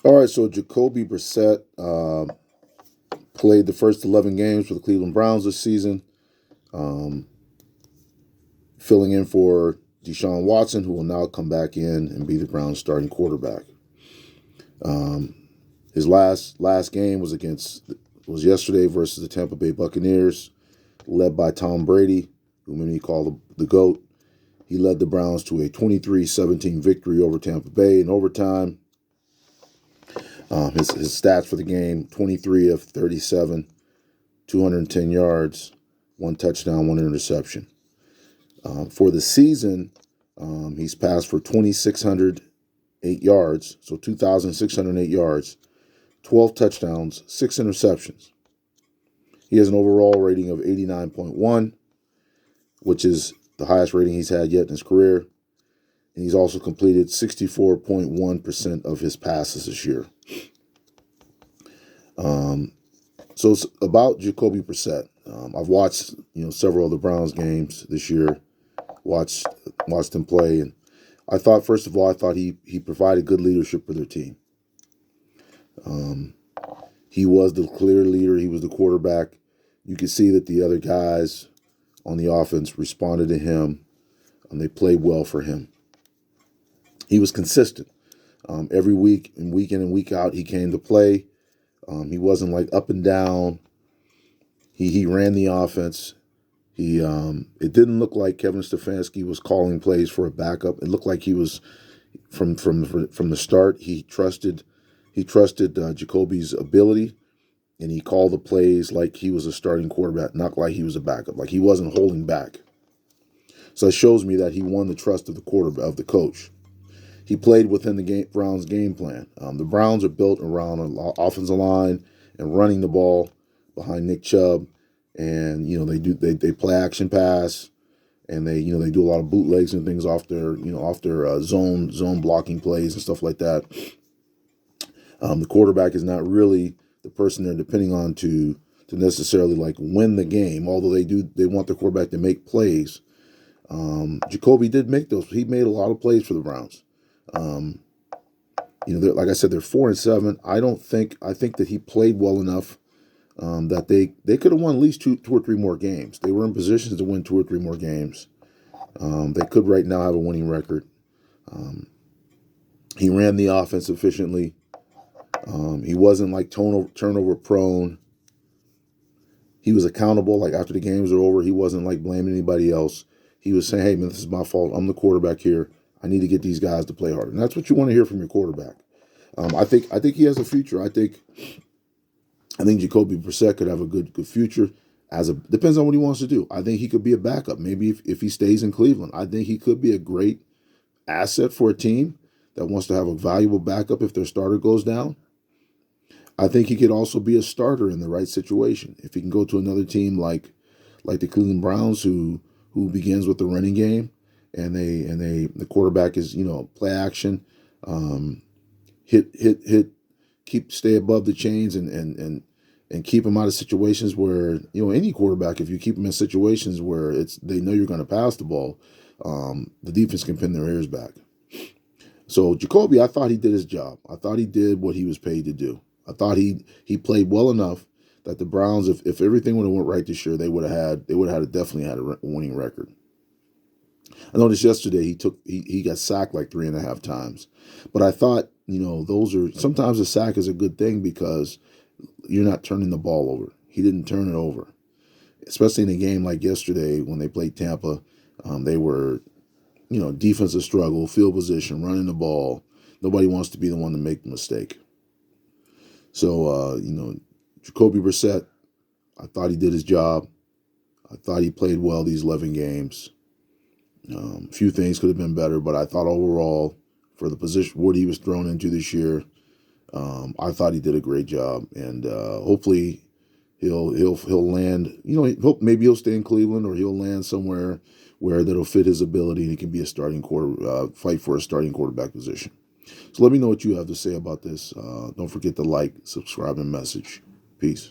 All right, so Jacoby Brissett played the first 11 games for the Cleveland Browns this season, um, filling in for Deshaun Watson, who will now come back in and be the Browns' starting quarterback. His last game was yesterday versus the Tampa Bay Buccaneers, led by Tom Brady, who many call the GOAT. He led the Browns to a 23-17 victory over Tampa Bay in overtime. His stats for the game: 23 of 37, 210 yards, one touchdown, one interception. For the season, he's passed for 2,608 yards, so 2,608 yards, 12 touchdowns, 6 interceptions. He has an overall rating of 89.1, which is the highest rating he's had yet in his career. And he's also completed 64.1% of his passes this year. So it's about Jacoby Brissett. I've watched several of the Browns games this year. Watched him play, and I thought he provided good leadership for their team. He was the clear leader. He was the quarterback. You could see that the other guys on the offense responded to him, and they played well for him. He was consistent. Every week and week in and week out, he came to play. He wasn't like up and down. He ran the offense. It didn't look like Kevin Stefanski was calling plays for a backup. It looked like he was from the start. He trusted Jacoby's ability, and he called the plays like he was a starting quarterback, not like he was a backup. Like he wasn't holding back. So it shows me that he won the trust of the coach. He played within the Browns' game plan. The Browns are built around an offensive line and running the ball behind Nick Chubb, and they play action pass, and they do a lot of bootlegs and things off their zone blocking plays and stuff like that. The quarterback is not really the person they're depending on to necessarily like win the game, although they want the quarterback to make plays. Jacoby did make those. He made a lot of plays for the Browns. Like I said, they're 4-7. I think that he played well enough that they could have won at least two or three more games. They were in positions to win 2 or 3 more games. They could right now have a winning record. He ran the offense efficiently. He wasn't like turnover prone. He was accountable. Like after the games are over, he wasn't like blaming anybody else. He was saying, "Hey man, this is my fault. I'm the quarterback here. I need to get these guys to play harder." And that's what you want to hear from your quarterback. I think he has a future. I think Jacoby Brissett could have a good future. Depends on what he wants to do. I think he could be a backup. Maybe if he stays in Cleveland, I think he could be a great asset for a team that wants to have a valuable backup if their starter goes down. I think he could also be a starter in the right situation. If he can go to another team like the Cleveland Browns, who begins with the running game, and the quarterback is play action, stay above the chains and keep him out of situations where any quarterback, if you keep him in situations where they know you're going to pass the ball, the defense can pin their ears back. So Jacoby, I thought he did his job. I thought he did what he was paid to do. I thought he played well enough that the Browns, if everything would have went right this year, they would have definitely had a winning record. I noticed yesterday he got sacked like 3.5 times, but I thought sometimes a sack is a good thing because you're not turning the ball over. He didn't turn it over, especially in a game like yesterday when they played Tampa. They were defensive struggle, field position, running the ball. Nobody wants to be the one to make the mistake. So, Jacoby Brissett, I thought he did his job. I thought he played well these 11 games. A few things could have been better, but I thought overall, for the position what he was thrown into this year, I thought he did a great job. And hopefully he'll land. Maybe he'll stay in Cleveland, or he'll land somewhere where that'll fit his ability, and he can be a starting fight for a starting quarterback position. So let me know what you have to say about this. Don't forget to like, subscribe, and message. Peace.